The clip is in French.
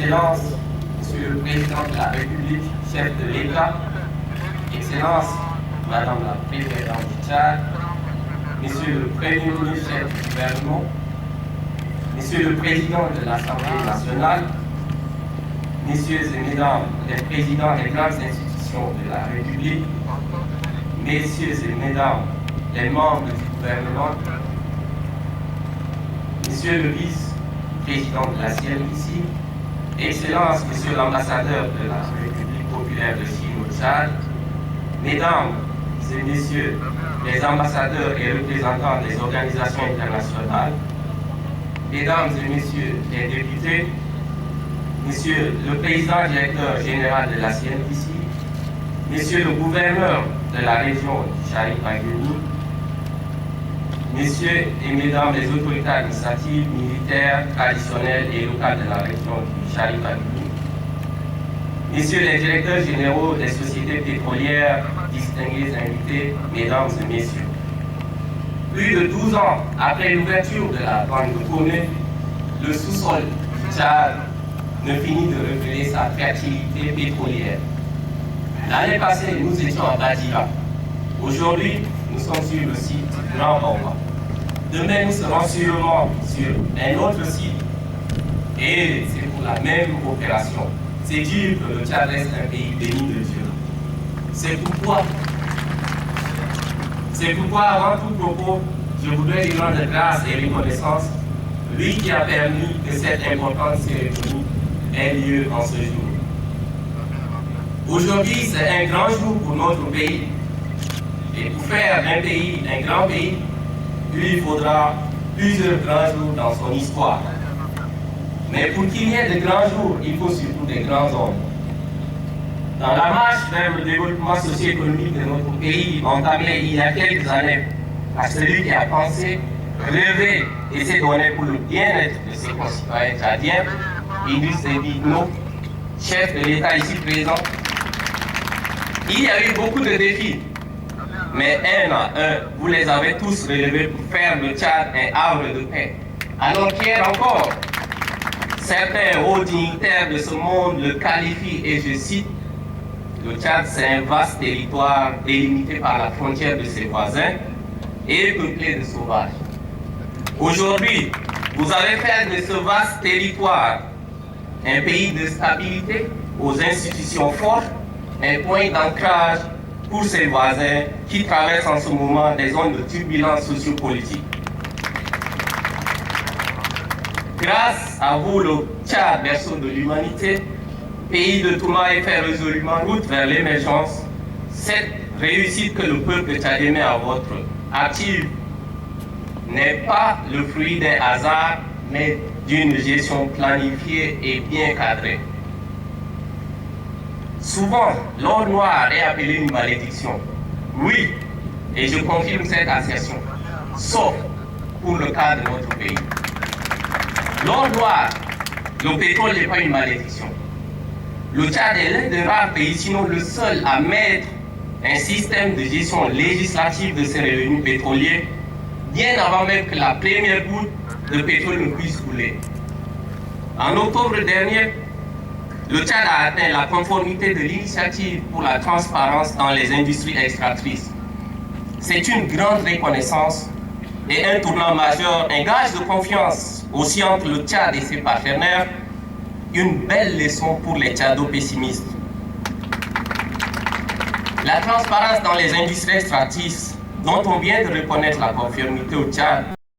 Excellences, Monsieur le Président de la République, chef de l'État, Excellences, Madame la Présidente du Tchad, Monsieur le Premier ministre, chef du gouvernement, Monsieur le Président de l'Assemblée nationale, Messieurs et Mesdames les Présidents des grandes institutions de la République, Messieurs et Mesdames les membres du gouvernement, Monsieur le Vice-président de la CNDC, Excellence, Monsieur l'ambassadeur de la République populaire de Chine au Tchad, Mesdames et Messieurs les ambassadeurs et représentants des organisations internationales, Mesdames et Messieurs les députés, Monsieur le Président directeur général de la CNDC, Monsieur le gouverneur de la région du Charif-Anguéni, Messieurs et Mesdames les autorités administratives, militaires, traditionnelles et locales de la région du Charif-Anguéni, Messieurs les directeurs généraux des sociétés pétrolières, distingués invités, Mesdames et Messieurs. Plus de 12 ans après l'ouverture de la bande de Comé, le sous-sol du Tchad ne finit de révéler sa fertilité pétrolière. L'année passée, nous étions à Badira. Aujourd'hui, nous sommes sur le site Grand Borma. Demain, nous serons sûrement sur un autre site. Et c'est pour la même opération. C'est dire que le Tchad reste un pays béni de Dieu. C'est pourquoi, avant tout propos, je voudrais lui rendre grâce et reconnaissance, lui qui a permis que cette importante cérémonie ait lieu en ce jour. Aujourd'hui, c'est un grand jour pour notre pays. Et pour faire d'un pays un grand pays, il faudra plusieurs grands jours dans son histoire. Mais pour qu'il y ait de grands jours, il faut surtout des grands hommes. Dans la marche vers le développement socio-économique de notre pays, entamé il y a quelques années, à celui qui a pensé, rêvé et s'est donné pour le bien-être de ses concitoyens tchadiens, Idriss Déby Itno, chef de l'État ici présent, il y a eu beaucoup de défis, mais un à un, vous les avez tous relevés pour faire le Tchad un havre de paix. Alors qu'hier encore, certains hauts dignitaires de ce monde le qualifient, et je cite, le Tchad c'est un vaste territoire délimité par la frontière de ses voisins et peuplé de sauvages. Aujourd'hui, vous avez fait de ce vaste territoire un pays de stabilité, aux institutions fortes, un point d'ancrage pour ses voisins qui traversent en ce moment des zones de turbulence sociopolitique. Grâce à vous, le Tchad, berceau de l'humanité, pays de Touma, et fait résolument route vers l'émergence, cette réussite que le peuple tchadien met à votre actif n'est pas le fruit d'un hasard, mais d'une gestion planifiée et bien cadrée. Souvent, l'or noir est appelé une malédiction. Oui, et je confirme cette assertion, sauf pour le cas de notre pays. L'or noir, le pétrole n'est pas une malédiction. Le Tchad est l'un des rares pays, sinon le seul, à mettre un système de gestion législative de ses revenus pétroliers bien avant même que la première goutte de pétrole ne puisse couler. En octobre dernier, le Tchad a atteint la conformité de l'initiative pour la transparence dans les industries extractrices. C'est une grande reconnaissance et un tournant majeur, un gage de confiance aussi entre le Tchad et ses partenaires, une belle leçon pour les Tchado-pessimistes. La transparence dans les industries extractrices, dont on vient de reconnaître la conformité au Tchad,